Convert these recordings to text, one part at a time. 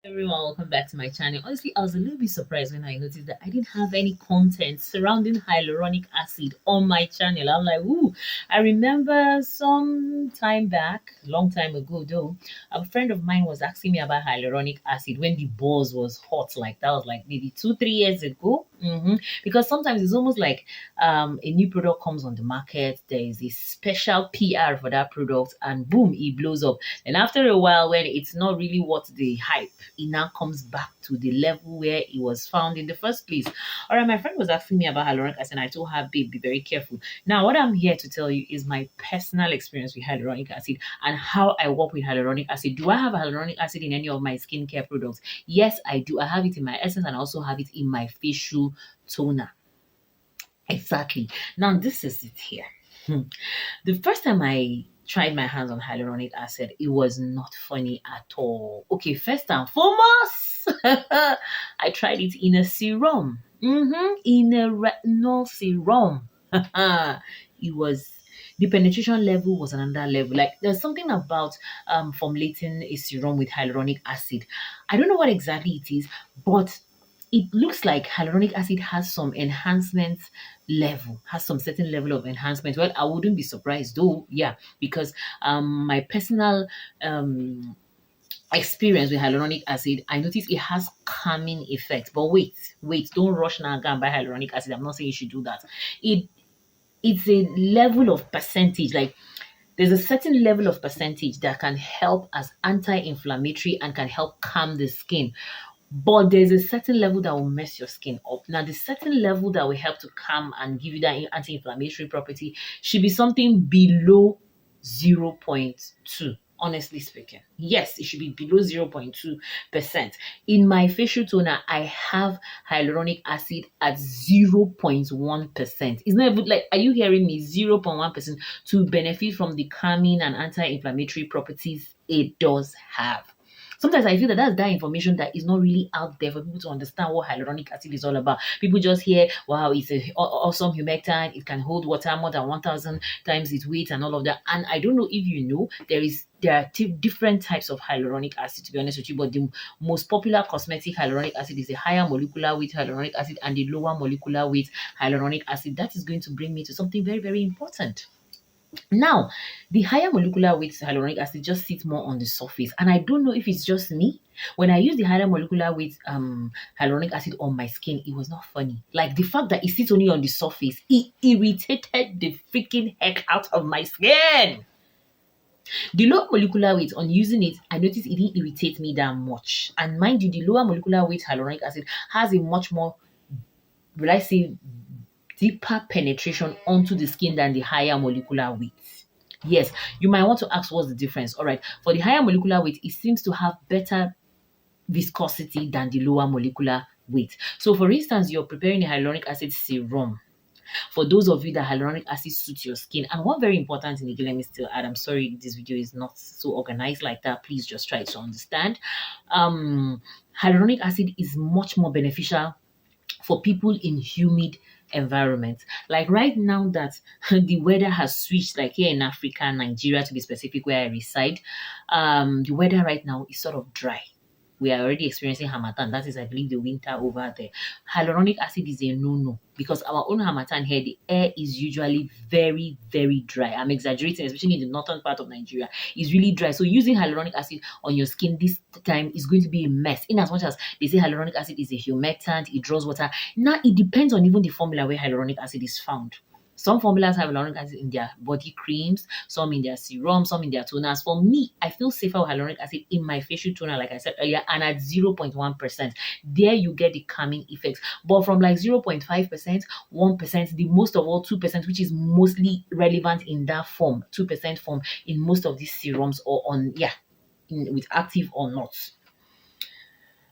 Everyone, welcome back to my channel. Honestly, I was a little bit surprised when I noticed that I didn't have any content surrounding hyaluronic acid on my channel. I'm like, ooh, I remember some time back, long time ago though, a friend of mine was asking me about hyaluronic acid when the buzz was hot. Like that was like maybe 2, 3 years ago. Because sometimes it's almost like a new product comes on the market, there is a special PR for that product, and boom, it blows up. And after a while, when it's not really what the hype, it now comes back to the level where it was found in the first place. All right, my friend was asking me about hyaluronic acid, and I told her, babe, be very careful. Now, what I'm here to tell you is my personal experience with hyaluronic acid and how I work with hyaluronic acid. Do I have hyaluronic acid in any of my skincare products? Yes, I do. I have it in my essence and I also have it in my facial toner. Exactly. Now, this is it here. The first time I tried my hands on hyaluronic acid, it was not funny at all. Okay, first and foremost, I tried it in a serum. In a retinol serum. It was the penetration level was another level. Like there's something about formulating a serum with hyaluronic acid. I don't know what exactly it is, but it looks like hyaluronic acid has some enhancement level, has some certain level of enhancement. Well, I wouldn't be surprised though, yeah, because my personal experience with hyaluronic acid, I noticed it has calming effect. But wait, don't rush now and go and buy hyaluronic acid. I'm not saying you should do that. It it's a level of percentage, like there's a certain level of percentage that can help as anti-inflammatory and can help calm the skin. But there's a certain level that will mess your skin up. Now, the certain level that will help to calm and give you that anti-inflammatory property should be something below 0.2. Honestly speaking, yes, it should be below 0.2%. In my facial toner, I have hyaluronic acid at 0.1%. It's not even like, are you hearing me? 0.1% to benefit from the calming and anti-inflammatory properties it does have. Sometimes I feel that that's that information that is not really out there for people to understand what hyaluronic acid is all about. People just hear, wow, it's a awesome humectant. It can hold water more than 1,000 times its weight and all of that. And I don't know if you know, there are different types of hyaluronic acid, to be honest with you, but the most popular cosmetic hyaluronic acid is a higher molecular weight hyaluronic acid and the lower molecular weight hyaluronic acid. That is going to bring me to something very, very important. Now, the higher molecular weight hyaluronic acid just sits more on the surface, and I don't know if it's just me. When I use the higher molecular weight hyaluronic acid on my skin, it was not funny. Like the fact that it sits only on the surface, it irritated the freaking heck out of my skin. The lower molecular weight on using it, I noticed it didn't irritate me that much. And mind you, the lower molecular weight hyaluronic acid has a much more, will I say, deeper penetration onto the skin than the higher molecular weight. Yes, you might want to ask what's the difference. All right, for the higher molecular weight, it seems to have better viscosity than the lower molecular weight. So, for instance, you're preparing a hyaluronic acid serum. For those of you that hyaluronic acid suits your skin, and one very important thing again, let me still add. I'm sorry, this video is not so organized like that. Please just try to understand. Hyaluronic acid is much more beneficial for people in humid environments. Like right now that the weather has switched, like here in Africa, Nigeria to be specific, where I reside, the weather right now is sort of dry. We are already experiencing Hamatan. That is, I believe, the winter over there. Hyaluronic acid is a no-no because our own Hamatan here, the air is usually very, very dry. I'm exaggerating, especially in the northern part of Nigeria. It's really dry. So using hyaluronic acid on your skin this time is going to be a mess. In as much as they say hyaluronic acid is a humectant, it draws water. Now it depends on even the formula where hyaluronic acid is found. Some formulas have hyaluronic acid in their body creams, some in their serum, some in their toners. For me, I feel safer with hyaluronic acid in my facial toner, like I said earlier, and at 0.1%. There you get the calming effects. But from like 0.5%, 1%, the most of all 2%, which is mostly relevant in that form, 2% form in most of these serums or on, with active or not.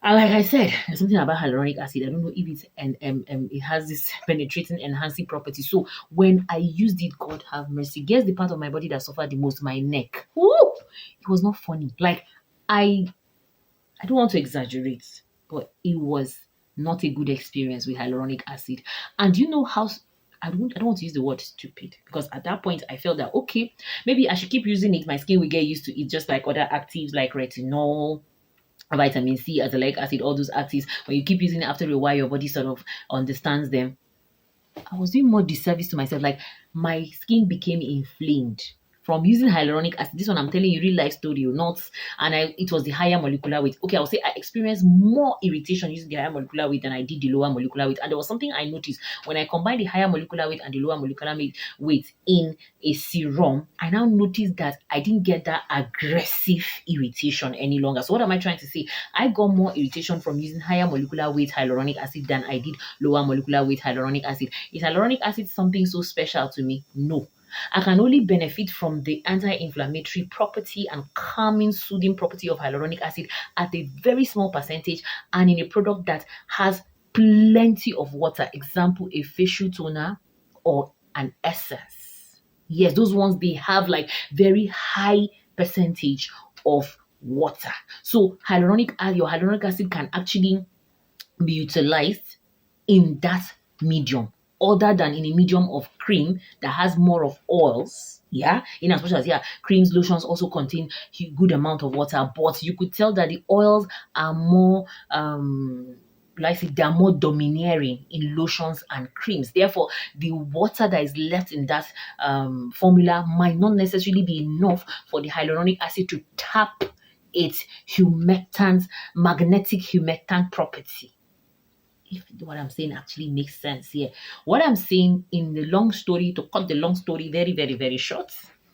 And like I said, there's something about hyaluronic acid. I don't know if it's it has this penetrating, enhancing property. So when I used it, God have mercy. Guess the part of my body that suffered the most, my neck. Woo! It was not funny. Like I I don't want to exaggerate, but it was not a good experience with hyaluronic acid. And you know how I don't want to use the word stupid because at that point I felt that okay, maybe I should keep using it. My skin will get used to it, just like other actives like retinol, vitamin C, azelaic acid, all those axes. When you keep using it after a while, your body sort of understands them. I was doing more disservice to myself. Like my skin became inflamed from using hyaluronic acid. This one I'm telling you, real life story, not. And it was the higher molecular weight. Okay, I'll say I experienced more irritation using the higher molecular weight than I did the lower molecular weight. And there was something I noticed when I combined the higher molecular weight and the lower molecular weight in a serum. I now noticed that I didn't get that aggressive irritation any longer. So what am I trying to say? I got more irritation from using higher molecular weight hyaluronic acid than I did lower molecular weight hyaluronic acid. Is hyaluronic acid something so special to me? No. I can only benefit from the anti-inflammatory property and calming, soothing property of hyaluronic acid at a very small percentage and in a product that has plenty of water. Example, a facial toner or an essence. Yes, those ones, they have like very high percentage of water. So your hyaluronic acid can actually be utilized in that medium other than in a medium of cream that has more of oils. Yeah, in as much as creams, lotions also contain a good amount of water, but you could tell that the oils are more they're more domineering in lotions and creams. Therefore, the water that is left in that formula might not necessarily be enough for the hyaluronic acid to tap its magnetic humectant property. If what I'm saying actually makes sense here. What I'm saying in the long story, to cut the long story very, very, very short,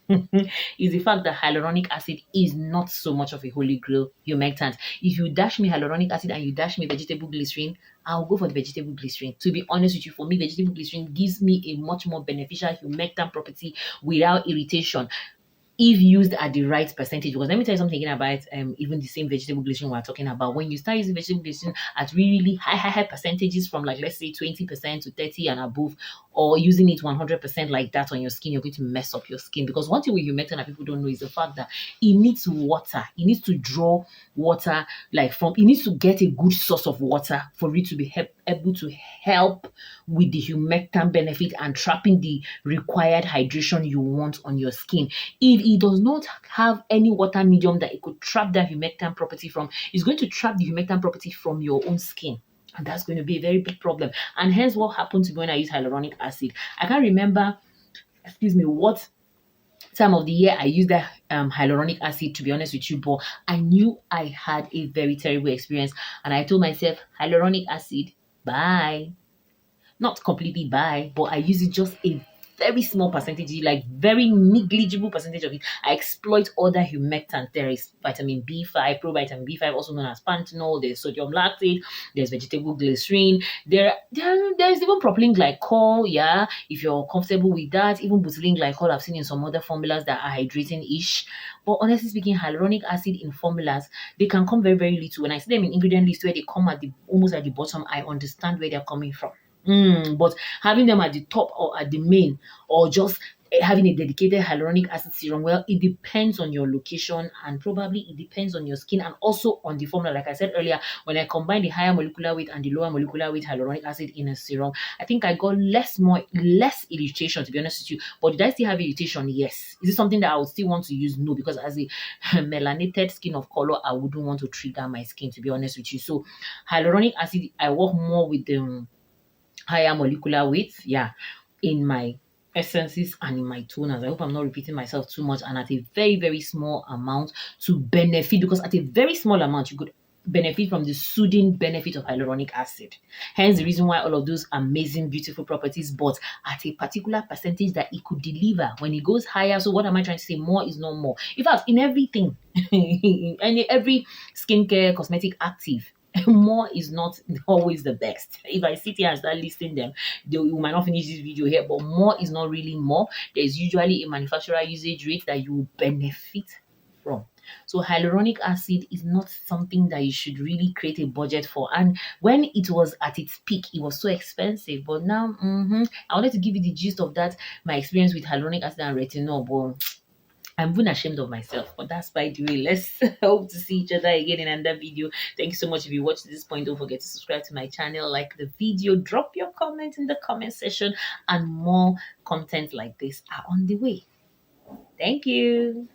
is the fact that hyaluronic acid is not so much of a holy grail humectant. If you dash me hyaluronic acid and you dash me vegetable glycerin, I'll go for the vegetable glycerin. To be honest with you, for me, vegetable glycerin gives me a much more beneficial humectant property without irritation, if used at the right percentage. Because let me tell you something again about even the same vegetable glycerin we're talking about. When you start using vegetable glycerin at really high percentages, from like let's say 20% to 30 and above, or using it 100% like that on your skin, you're going to mess up your skin. Because one thing with humectant that people don't know is the fact that it needs water. It needs to draw water it needs to get a good source of water for it to be able to help with the humectant benefit and trapping the required hydration you want on your skin. If it does not have any water medium that it could trap that humectant property from, it's going to trap the humectant property from your own skin. And that's going to be a very big problem. And hence what happened to me when I use hyaluronic acid. I can't remember, what time of the year I used that hyaluronic acid, to be honest with you, but I knew I had a very terrible experience. And I told myself, hyaluronic acid, bye. Not completely bye, but I use it just a very small percentage, like very negligible percentage of it. I exploit other humectants. There is vitamin B5, provitamin B5, also known as panthenol. There's sodium lactate. There's vegetable glycerin. There's even propylene glycol. Yeah, if you're comfortable with that, even butylene glycol I've seen in some other formulas that are hydrating-ish. But honestly speaking, hyaluronic acid in formulas, they can come very, very little. When I see them in ingredient list where they come almost at the bottom, I understand where they're coming from. But having them at the top or at the main, or just having a dedicated hyaluronic acid serum, well, it depends on your location, and probably it depends on your skin and also on the formula. Like I said earlier, when I combined the higher molecular weight and the lower molecular weight hyaluronic acid in a serum, I think I got less irritation, to be honest with you. But did I still have irritation? Yes. Is it something that I would still want to use? No, because as a melanated skin of color, I wouldn't want to trigger my skin, to be honest with you. So hyaluronic acid, I work more with the higher molecular weight, in my essences and in my toners. I hope I'm not repeating myself too much, and at a very, very small amount to benefit, because at a very small amount you could benefit from the soothing benefit of hyaluronic acid. Hence the reason why all of those amazing, beautiful properties, but at a particular percentage that it could deliver. When it goes higher, so what am I trying to say? More is not more. In fact, in everything, in every skincare, cosmetic active, more is not always the best. If I sit here and start listing them, we might not finish this video here, but more is not really more. There's usually a manufacturer usage rate that you will benefit from. So hyaluronic acid is not something that you should really create a budget for. And when it was at its peak, it was so expensive. But now, I wanted to give you the gist of that, my experience with hyaluronic acid and retinol, but I'm even ashamed of myself, but that's by the way. Let's hope to see each other again in another video. Thank you so much. If you watched this point, don't forget to subscribe to my channel, like the video, drop your comment in the comment section, and more content like this are on the way. Thank you.